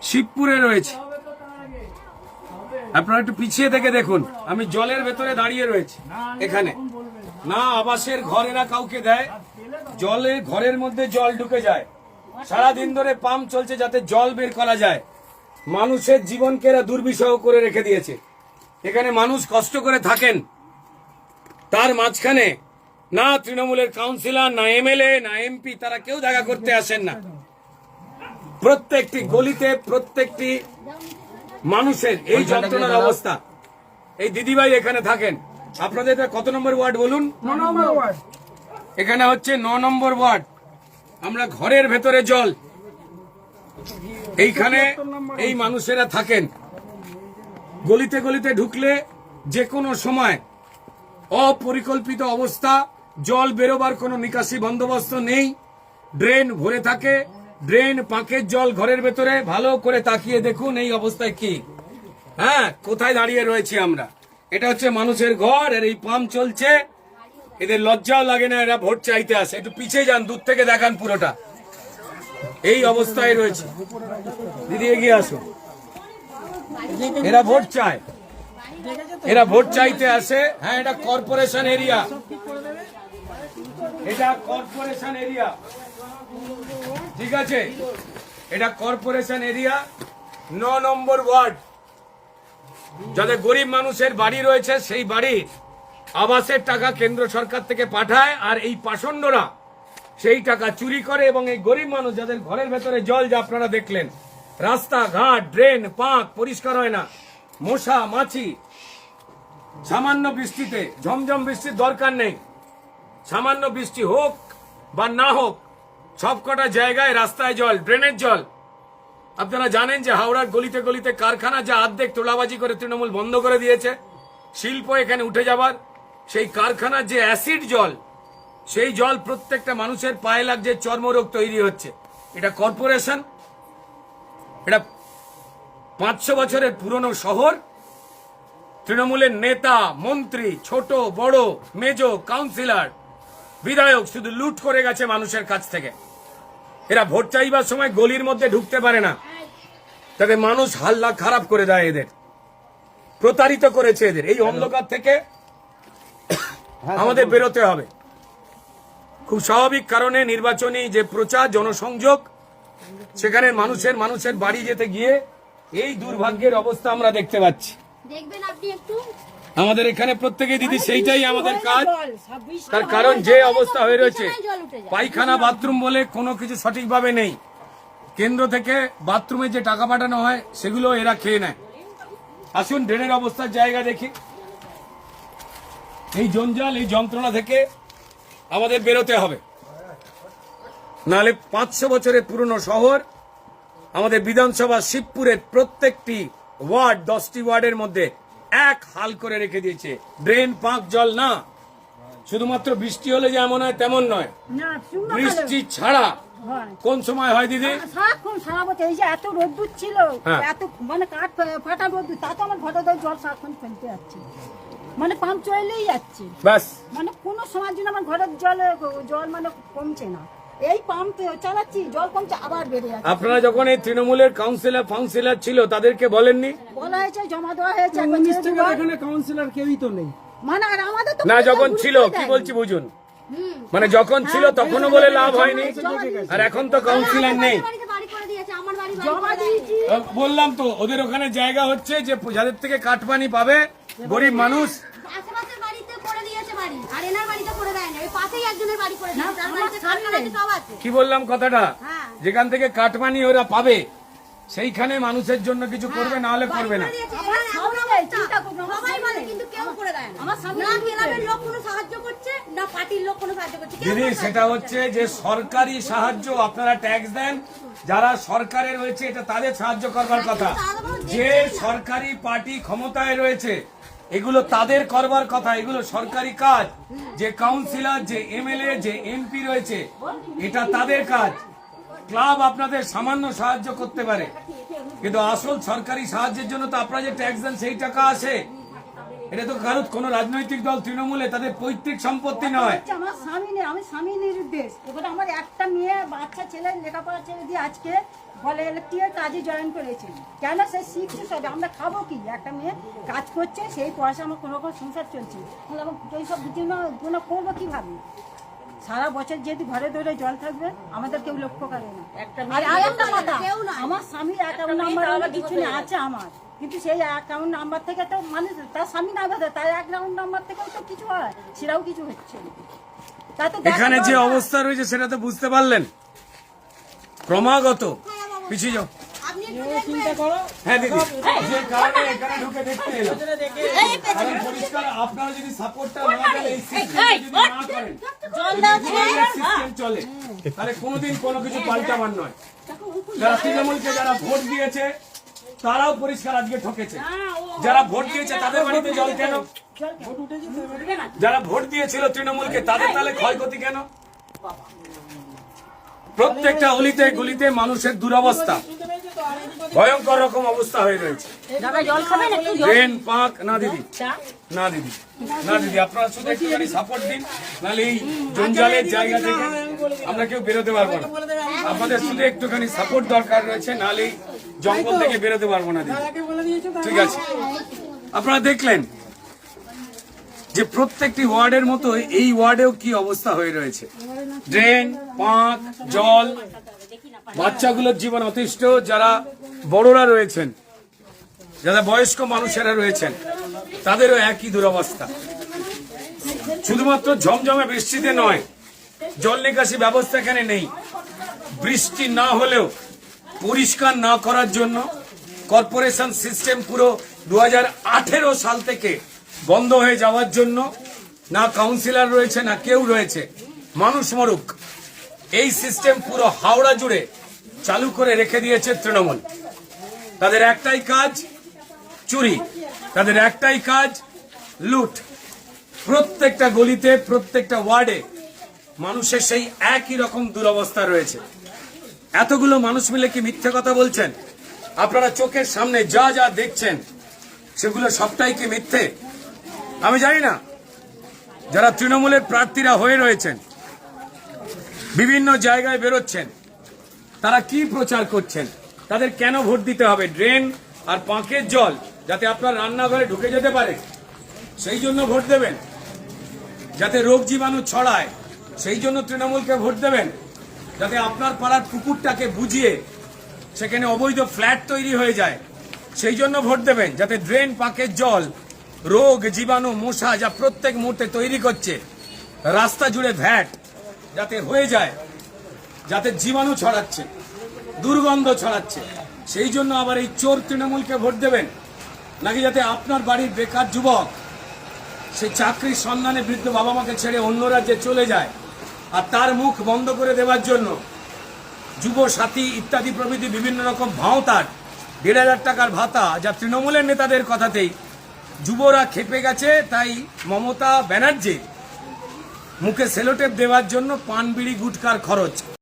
শিবপুরে রয়েছে। আপনারা একটু পিছিয়ে থেকে দেখুন, আমি জলের ভেতরে দাঁড়িয়ে রয়েছি। এখানে না আবাসের ঘর এরা কাউকে দেয়, জলে ঘরের মধ্যে জল ঢুকে যায়। সারাদিন ধরে পাম্প চলছে যাতে জল বের করা যায়। মানুষের জীবনকে এরা দুর্বিষহ করে রেখে দিয়েছে। এখানে মানুষ কষ্ট করে থাকেন, তার মাঝখানে না তৃণমূলের কাউন্সিলর, না এমএলএ, না এমপি, তারা কেউ দেখা করতে আসেন না। প্রত্যেকটি গলিতে প্রত্যেকটি মানুষের এই যন্ত্রণার অবস্থা। এই দিদিভাই এখানে থাকেন, আপনাদের এটা কত নম্বর ওয়ার্ড বলুন? 9 নম্বর ওয়ার্ড। এখানে হচ্ছে 9 নম্বর ওয়ার্ড। আমরা ঘরের ভেতরে জল, এইখানে এই মানুষেরা থাকেন। গলিতে গলিতে ঢুকলে যে কোনো সময় অপরিকল্পিত অবস্থা, জল বেরোবার কোনো নিকাশি বন্দোবস্ত নেই, ড্রেন ভরে থাকে, ড্রেন পাঁকের জল ঘরের ভেতরে। ভালো করে তাকিয়ে দেখুন এই অবস্থায় কি, হ্যাঁ কোথায় দাঁড়িয়ে রয়েছি আমরা। এটা হচ্ছে মানুষের ঘর, আর এই পাম্প চলছে। এদের লজ্জাও লাগে না, এরা ভোট চাইতে আসে। একটু পিছিয়ে যান, দূর থেকে দেখান পুরোটা। এই অবস্থায় রয়েছে। দিদি এগিয়ে আসো। এরা ভোট চায়, এরা ভোট চাইতে আসে। হ্যাঁ, এটা কর্পোরেশন এরিয়া, এটা কর্পোরেশন এরিয়া, ঠিক আছে? এটা কর্পোরেশন এরিয়া, 9 নম্বর ওয়ার্ড। যাদের গরিব মানুষের বাড়ি রয়েছে, সেই বাড়ির আবাসের টাকা কেন্দ্র সরকার থেকে পাঠায়, আর এই পাষণ্ডরা সেই টাকা চুরি করে। এবং এই গরিব মানুষ যাদের ঘরের ভেতরে জল, যা আপনারা দেখলেন, রাস্তাঘাট, ড্রেন, পাঁক পরিষ্কার হয় না, মশা মাছি। সামান্য বৃষ্টিতে, ঝমঝম বৃষ্টির দরকার নেই, সামান্য বৃষ্টি হোক বা না হোক, সবকটা জায়গায় রাস্তায় জল, ড্রেনের জল। আপনারা জানেন যে হাওড়ার গলিতে গলিতে কারখানা, যা অর্ধেক তোলাবাজি করে তৃণমূল বন্ধ করে দিয়েছে, শিল্প এখানে উঠে যাবার, সেই কারখানার যে অ্যাসিড জল, সেই জল প্রত্যেকটা মানুষের পায়ে লাগছে, চর্মরোগ তৈরি হচ্ছে। এটা কর্পোরেশন, এটা 500 বছরের পুরনো শহর। তৃণমূলের নেতা, মন্ত্রী, ছোট বড়, মেজ, কাউন্সিলর, বিধায়ক শুধু লুট করে গেছে মানুষের কাছ থেকে। এরা ভোট চাইবার সময় গলির মধ্যে ঢুকতে পারে না, তাতে মানুষ হাল্লা খারাপ করে দেয়। এদের প্রতারিত করেছে। এদের এই অন্ধকার থেকে আমাদের বেরোতে হবে। খুব স্বাভাবিক কারণে নির্বাচনী যে প্রচার, জনসংযোগ, সেখানে মানুষের বাড়ি যেতে গিয়ে এই দুর্ভাগ্যের অবস্থা আমরা দেখতে পাচ্ছি। দেখবেন আপনি একটু, আমাদের এখানে প্রত্যেকে দিদি সেইটাই আমাদের কাজ। তার কারণ যে অবস্থা হয়ে রয়েছে, পায়খানা, বাথরুম বলে কোনো কিছু সঠিকভাবে নেই। কেন্দ্র থেকে বাথরুমে যে টাকা পাঠানো হয়, সেগুলো এরা খেয়ে নেয়। আসুন ড্রেনের অবস্থার জায়গা দেখি। এই জঞ্জাল, এই যন্ত্রণা থেকে আমাদের বেরোতে হবে, নাহলে 500 বছরের পুরনো শহর। আমাদের বিধানসভা শিবপুরের প্রত্যেকটি ওয়ার্ড, 10টি ওয়ার্ডের মধ্যে এক হাল করে রেখে দিয়েছে। ড্রেন, পাঁক জল না, শুধুমাত্র বৃষ্টি হলে যে এমন হয় তেমন নয়, বৃষ্টি ছাড়া কোন সময় হয় দিদি? সারাক্ষণ সারা বছর। এই যে এত রোদ্দুর ছিল, এত মানে কাঠ ফাটা রোদ্দুর, তাতে আমার ঘরে জল সারাক্ষণ ফেলতে যাচ্ছে, মানে পাম্প চলেই যাচ্ছে ব্যাস। মানে কোনো সময়ের জন্য আমার ঘরের জল মানে কমছে না। এই পাম্প চালাচ্ছি, জল কমছে, আবার বেড়ে যাচ্ছে। আপনারা যখন এই তৃণমূলের কাউন্সিলর ছিল, তাদেরকে বলেননি? বলা হয়েছে, জমা দেওয়া হয়েছে। এখানে কাউন্সিলর কেউই তো নেই। মানে আর আমাদের তো না, যখন ছিল, কি বলছি বুঝুন, মানে যখন ছিল তখনও বলে লাভ হয়নি, আর এখন তো কাউন্সিলর নেই। জমা দিয়েছি। বললাম তো, ওদের ওখানে জায়গা হচ্ছে যে যাদের থেকে কাটপানি পাবে গরিব মানুষ। আশেপাশের বাড়িতে করে দিয়েছে বাড়ি, আর এনার বাড়িতে করে দেয় না। এই পাশেই একজনের বাড়ি করে দিয়েছে, তার বাড়িতে কারখানা আছে, সব আছে। কি বললাম কথাটা? হ্যাঁ। যেখান থেকে কাটমানি ওরা পাবে, সেইখানে মানুষের জন্য কিছু করবে, না হলে করবে না। সবাই বলে, কিন্তু কেউ করে দেয় না। না ক্লাবের লোক কোনো সাহায্য করছে, না পার্টির লোক কোনো সাহায্য করছে। দিদি, সেটা হচ্ছে যে সরকারি সাহায্য, আপনারা ট্যাক্স দেন, যারা সরকারে রয়েছে, এটা তাদের সাহায্য করবার কথা। যে সরকারি পার্টি ক্ষমতায় রয়েছে, এগুলো তাদের করবার কথা, এগুলো সরকারি কাজ। যে কাউন্সিলর, যে এমএলএ, যে এমপি রয়েছে, এটা তাদের কাজ। ক্লাব আপনাদের সামান্য সাহায্য করতে পারে, কিন্তু আসল সরকারি সাহায্যের জন্য তো আপনারা যে ট্যাক্স দেন, সেই টাকা আসে। এটা তো কারো কোনো রাজনৈতিক দল তৃণমূলে তাদের পৈতৃক সম্পত্তি নয়। হচ্ছে আমার স্বামী নেই, আমি স্বামী নিরুদ্দেশ। এবারে আমার একটা মেয়ে বাচ্চা ছেলে লেখাপড়া ছেড়ে দিয়ে আজকে বলে ইলেকট্রিকের কাজে জয়েন করেছে। কেন সে শিখছে সবে, আমরা খাবো কি? একটা মেয়ে কাজ করছে, সেই পয়সা আমার কোনো রকম সংসার চলছে, তাহলে আমার এইসব গুলো করবো কিভাবে? সারা বছর যেহেতু ঘরে ধরে জল থাকবে, আমাদের কেউ লক্ষ্য করে না। আর আরেকটা কথা, আমার স্বামীর অ্যাকাউন্ট নাম্বার আমার কিছু নেই, আছে আমার, কিন্তু সেই অ্যাকাউন্ট নাম্বার থেকে তো মানুষ তার স্বামী না বেঁধে তার অ্যাকাউন্ট নাম্বার থেকেও তো কিছু হয়, সেটাও কিছু হচ্ছে না। তা তো এখানে যে অবস্থা রয়েছে সেটা তো বুঝতে পারলেন। ক্রমাগত পিছিয়ে যাও। আপনি একটু চিন্তা করো। হ্যাঁ দিদি, যে কারণে এখানে ঢুকে দেখতে এলাম, কারণ পরিষ্কার আপনারা যদি সাপোর্টটা না দেন, এই সিস্টেম যদি না করেন, সিস্টেম চলে, তাহলে কোনোদিন কোনো কিছু পাল্টাবার নয়। যারা তৃণমূলকে যারা ভোট দিয়েছে তারাও পরিষ্কার আজকে ঠকেছে। যারা ভোট দিয়েছে তাদের বাড়িতে জল কেন? যারা ভোট দিয়েছিল তৃণমূলকে তাদের তাহলে ক্ষয়ক্ষতি কেন? প্রত্যেকটা অলিতে গলিতে মানুষের দুরবস্থা, ভয়ঙ্কর রকম অবস্থা হয়ে রয়েছে। ড্রেন পাক না দিদি, না দিদি, না দিদি, আপনারা শুধু একটুখানি সাপোর্ট দিন, নাহলে এই জঞ্জালের জায়গা থেকে আমরা কেউ বেরোতে পারবো না। আপনাদের শুধু একটুখানি সাপোর্ট দরকার রয়েছে, নাহলে এই জঙ্গল থেকে বেরোতে পারবো না দিদি। ঠিক আছে, আপনারা দেখলেন যে প্রত্যেকটি ওয়ার্ডের মতো এই ওয়ার্ডেও কি অবস্থা হয়ে রয়েছে। ড্রেন, পাঁক, জল, বাচ্চাগুলোর জীবন অতিষ্ঠ, যারা বড়রা রয়েছেন, যারা বয়স্ক মানুষেরা রয়েছেন, তাদেরও একই দুরবস্থা। শুধুমাত্র ঝমঝমে বৃষ্টিতে নয়, জল নিকাশি ব্যবস্থা এখানে নেই। বৃষ্টি না হলেও পরিষ্কার না করার জন্য কর্পোরেশন সিস্টেম পুরো 2018 সাল থেকে বন্ধ হয়ে যাওয়ার জন্য না কাউন্সিলর রয়েছে, না কেউ রয়েছে। মানুষ মরুক, এই সিস্টেম পুরো হাওড়া জুড়ে চালু করে রেখে দিয়েছে তৃণমূল। তাদের একটাই কাজ চুরি, তাদের একটাই কাজ লুট। প্রত্যেকটা গলিতে, প্রত্যেকটা ওয়ার্ডে মানুষের সেই একই রকম দুরবস্থা রয়েছে। এতগুলো মানুষ মিলে কি মিথ্যে কথা বলছেন? আপনারা চোখের সামনে যা যা দেখছেন সেগুলো সবটাই কি মিথ্যে? আমি জানি না। যারা তৃণমূলের প্রার্থীরা হয়ে রয়েছেন, বিভিন্ন জায়গায় বেরোচ্ছেন, তারা কি প্রচার করছেন? তাদের কেন ভোট দিতে হবে? ড্রেন আর পাঁকের জল যাতে আপনার রান্নাঘরে ঢুকে যেতে পারে সেই জন্য ভোট দেবেন? যাতে রোগ জীবাণু ছড়ায় সেই জন্য তৃণমূলকে ভোট দেবেন? যাতে আপনার পাড়ার পুকুরটাকে বুঝিয়ে সেখানে অবৈধ ফ্ল্যাট তৈরি হয়ে যায় সেই জন্য ভোট দেবেন? যাতে ড্রেন, পাঁকের জল, রোগ জীবাণু, মশা যা প্রত্যেক মুহূর্তে তৈরি করছে, রাস্তা জুড়ে ভ্যাট যাতে হয়ে যায়, যাতে জীবাণু ছড়াচ্ছে, দুর্গন্ধ ছড়াচ্ছে, সেই জন্য আবার এই চোর তৃণমূলকে ভোট দেবেন? নাকি যাতে আপনার বাড়ির বেকার যুবক সেই চাকরির সন্ধানে বৃদ্ধ বাবা মাকে ছেড়ে অন্য রাজ্যে চলে যায়, আর তার মুখ বন্ধ করে দেওয়ার জন্য যুব সাথী ইত্যাদি প্রভৃতি বিভিন্ন রকম ভাঁওতার 1,500 টাকার ভাতা, যা তৃণমূলের নেতাদের কথাতেই যুবরা খেপে গেছে, তাই মমতা ব্যানার্জি মুখে সেলোটেপ দেওয়ার জন্য পান বিড়ি গুটকার খরচ